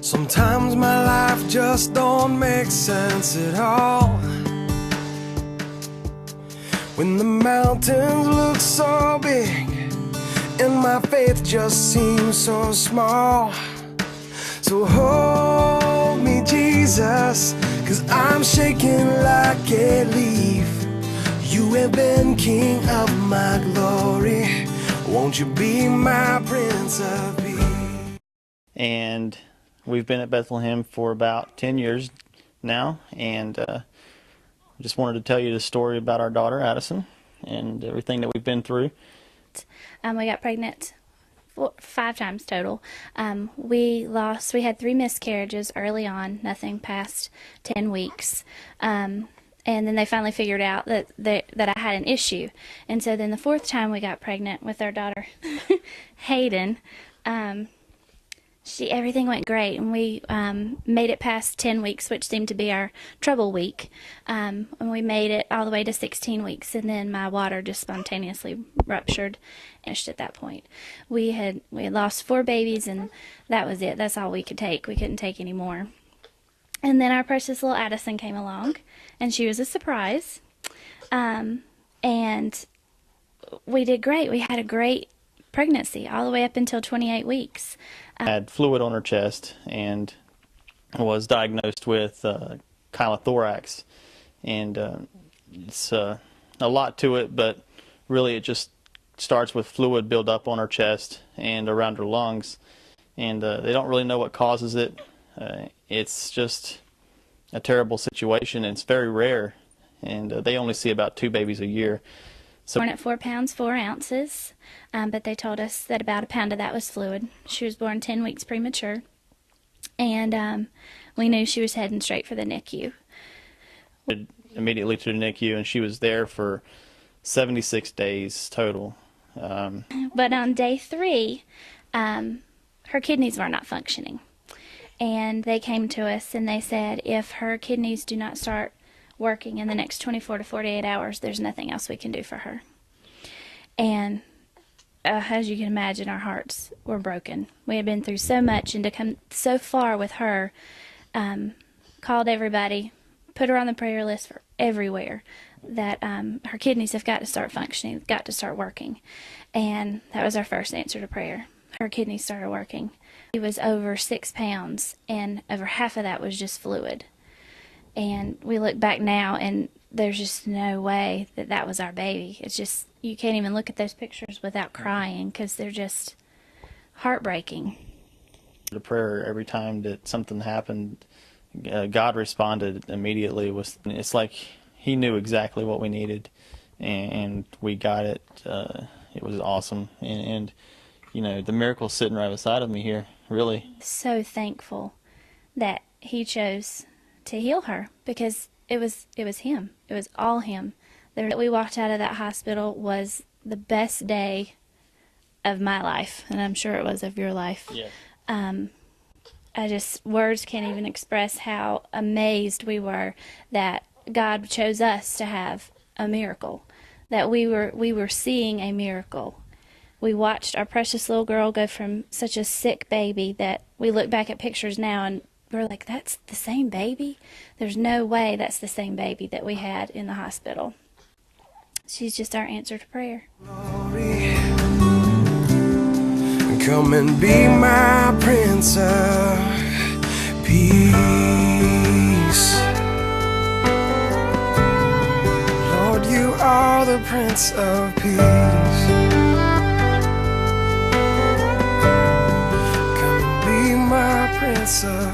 Sometimes my life just don't make sense at all. When the mountains look so big and my faith just seems so small. So hold me, Jesus, 'cause I'm shaking like a leaf. You have been King of my glory. Won't you be my Prince of Peace? And we've been at Bethlehem for about 10 years now, and just wanted to tell you the story about our daughter Addisyn and everything that we've been through. We got pregnant 5 times total. We had 3 miscarriages early on, nothing past 10 weeks. And then they finally figured out that I had an issue. And so then the 4th time we got pregnant with our daughter, Hayden, everything went great, and we made it past 10 weeks, which seemed to be our trouble week. And we made it all the way to 16 weeks, and then my water just spontaneously ruptured at that point. We had lost 4 babies, and that was it. That's all we could take. We couldn't take any more. And then our precious little Addisyn came along, and she was a surprise. And we did great. We had a great pregnancy all the way up until 28 weeks. Had fluid on her chest and was diagnosed with chylothorax. And it's a lot to it, but really it just starts with fluid buildup on her chest and around her lungs. And they don't really know what causes it. It's just a terrible situation, and it's very rare, and they only see about 2 babies a year. So, born at 4 pounds 4 ounces, but they told us that about a pound of that was fluid. She was born 10 weeks premature, and we knew she was heading straight for the NICU. Immediately to the NICU, and she was there for 76 days total. But on day 3, her kidneys were not functioning. And they came to us and they said, if her kidneys do not start working in the next 24 to 48 hours, there's nothing else we can do for her. And as you can imagine, our hearts were broken. We had been through so much, and to come so far with her, called everybody, put her on the prayer list for everywhere, that her kidneys have got to start functioning, got to start working. And that was our first answer to prayer. Her kidneys started working. She was over 6 pounds, and over half of that was just fluid. And we look back now, and there's just no way that that was our baby. It's just, you can't even look at those pictures without crying, because they're just heartbreaking. The prayer, every time that something happened, God responded immediately. It's like He knew exactly what we needed, and we got it. It was awesome, and you know, the miracle's sitting right beside of me here, really. So thankful that He chose to heal her, because it was Him. It was all Him. That we walked out of that hospital was the best day of my life, and I'm sure it was of your life. Yeah. Words can't even express how amazed we were that God chose us to have a miracle, that we were seeing a miracle. We watched our precious little girl go from such a sick baby that we look back at pictures now and we're like, that's the same baby? There's no way that's the same baby that we had in the hospital. She's just our answer to prayer. Glory. Come and be my Prince of Peace. Lord, you are the Prince of Peace. Come and be my Prince of